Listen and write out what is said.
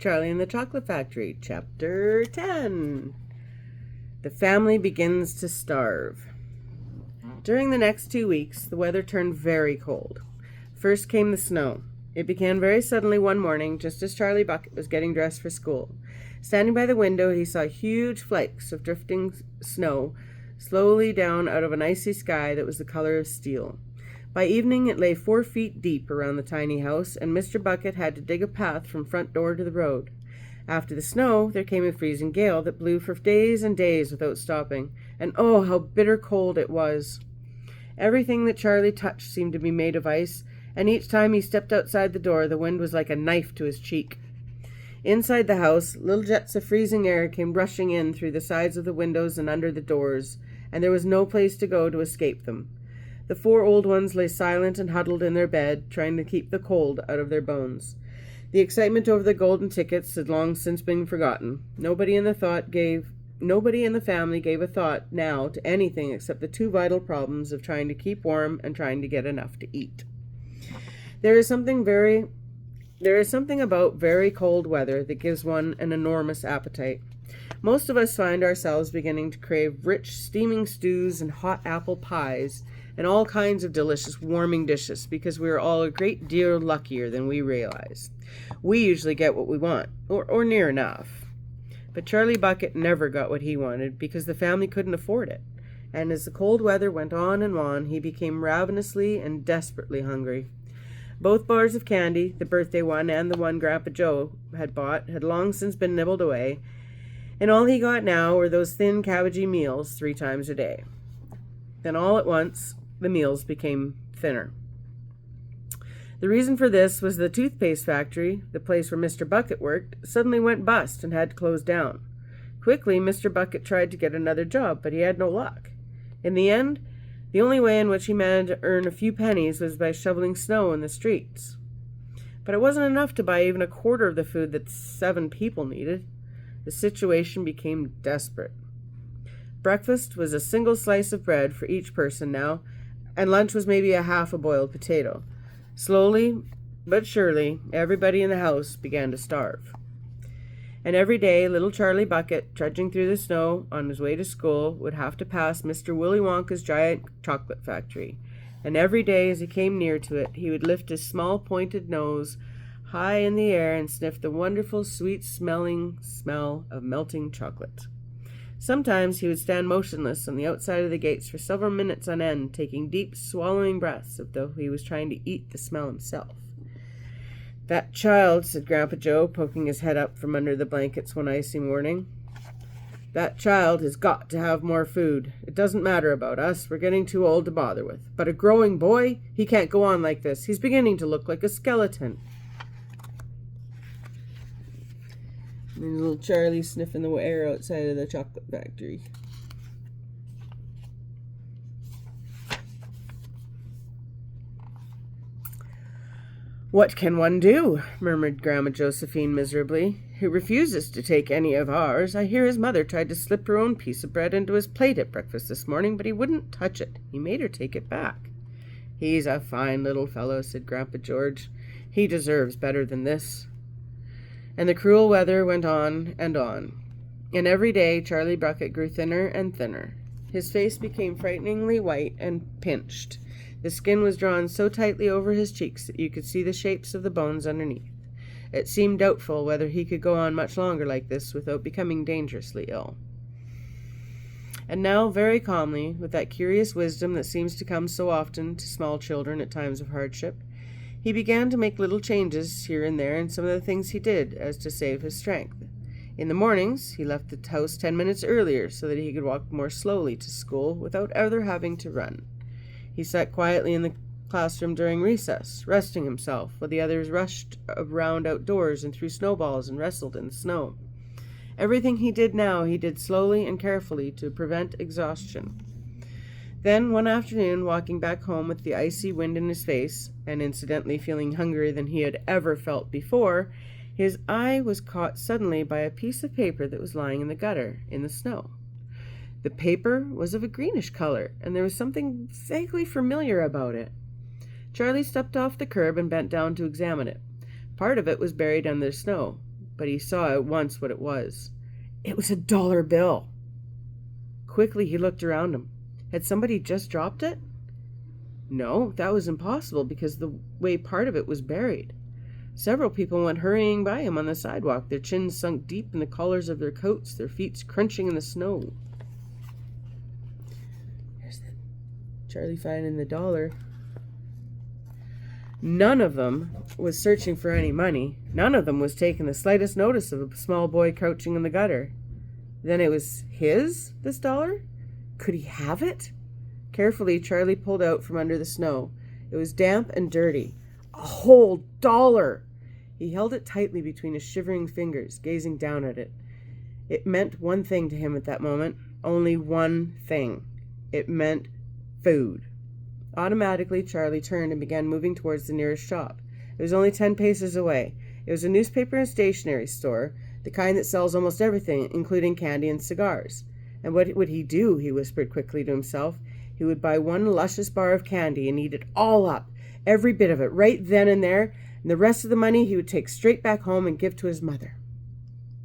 Charlie and the Chocolate Factory, Chapter 10. The family begins to starve. During the next 2 weeks, the weather turned very cold. First came the snow. It began very suddenly one morning, just as Charlie Bucket was getting dressed for school. Standing by the window, he saw huge flakes of drifting snow slowly down out of an icy sky that was the color of steel. By evening, it lay 4 feet deep around the tiny house, and Mr. Bucket had to dig a path from front door to the road. After the snow, there came a freezing gale that blew for days and days without stopping, and oh, how bitter cold it was. Everything that Charlie touched seemed to be made of ice, and each time he stepped outside the door, the wind was like a knife to his cheek. Inside the house, little jets of freezing air came rushing in through the sides of the windows and under the doors, and there was no place to go to escape them. The 4 old ones lay silent and huddled in their bed, trying to keep the cold out of their bones. The excitement over the golden tickets had long since been forgotten. Nobody in the family gave a thought now to anything except the 2 vital problems of trying to keep warm and trying to get enough to eat. There is something about very cold weather that gives one an enormous appetite. Most of us find ourselves beginning to crave rich, steaming stews and hot apple pies and all kinds of delicious warming dishes because we are all a great deal luckier than we realize. We usually get what we want, or near enough. But Charlie Bucket never got what he wanted because the family couldn't afford it. And as the cold weather went on and on, he became ravenously and desperately hungry. Both bars of candy, the birthday one and the one Grandpa Joe had bought, had long since been nibbled away, and all he got now were those thin, cabbagey meals 3 times a day. Then all at once, the meals became thinner. The reason for this was the toothpaste factory, the place where Mr. Bucket worked, suddenly went bust and had to close down. Quickly, Mr. Bucket tried to get another job, but he had no luck. In the end, the only way in which he managed to earn a few pennies was by shoveling snow in the streets. But it wasn't enough to buy even a quarter of the food that 7 people needed. The situation became desperate. Breakfast was a single slice of bread for each person now, and lunch was maybe a half a boiled potato. Slowly but surely, everybody in the house began to starve. And every day, little Charlie Bucket, trudging through the snow on his way to school, would have to pass Mr. Willy Wonka's giant chocolate factory. And every day, as he came near to it, he would lift his small pointed nose high in the air and sniff the wonderful, sweet-smelling smell of melting chocolate. Sometimes he would stand motionless on the outside of the gates for several minutes on end, taking deep, swallowing breaths as though he was trying to eat the smell himself. "That child," said Grandpa Joe, poking his head up from under the blankets one icy morning. "That child has got to have more food. It doesn't matter about us. We're getting too old to bother with. But a growing boy? He can't go on like this. He's beginning to look like a skeleton." And little Charlie sniffing the air outside of the chocolate factory. "What can one do?" murmured Grandma Josephine miserably. "He refuses to take any of ours. I hear his mother tried to slip her own piece of bread into his plate at breakfast this morning, but he wouldn't touch it. He made her take it back." "He's a fine little fellow," said Grandpa George. "He deserves better than this." And the cruel weather went on, and every day Charlie Bucket grew thinner and thinner. His face became frighteningly white and pinched. The skin was drawn so tightly over his cheeks that you could see the shapes of the bones underneath. It seemed doubtful whether he could go on much longer like this without becoming dangerously ill. And now, very calmly, with that curious wisdom that seems to come so often to small children at times of hardship, he began to make little changes here and there in some of the things he did as to save his strength. In the mornings, he left the house 10 minutes earlier so that he could walk more slowly to school without ever having to run. He sat quietly in the classroom during recess, resting himself, while the others rushed around outdoors and threw snowballs and wrestled in the snow. Everything he did now, he did slowly and carefully to prevent exhaustion. Then, one afternoon, walking back home with the icy wind in his face, and incidentally feeling hungrier than he had ever felt before, his eye was caught suddenly by a piece of paper that was lying in the gutter, in the snow. The paper was of a greenish color, and there was something vaguely familiar about it. Charlie stepped off the curb and bent down to examine it. Part of it was buried under the snow, but he saw at once what it was. It was a dollar bill. Quickly he looked around him. Had somebody just dropped it? No, that was impossible because the way part of it was buried. Several people went hurrying by him on the sidewalk, their chins sunk deep in the collars of their coats, their feet crunching in the snow. There's Charlie finding the dollar. None of them was searching for any money. None of them was taking the slightest notice of a small boy crouching in the gutter. Then it was his, this dollar? Could he have it? Carefully, Charlie pulled out from under the snow. It was damp and dirty. A whole dollar! He held it tightly between his shivering fingers, gazing down at it. It meant one thing to him at that moment. Only one thing. It meant food. Automatically, Charlie turned and began moving towards the nearest shop. It was only 10 paces away. It was a newspaper and stationery store, the kind that sells almost everything, including candy and cigars. And what would he do? He whispered quickly to himself. He would buy one luscious bar of candy and eat it all up, every bit of it, right then and there, and the rest of the money he would take straight back home and give to his mother.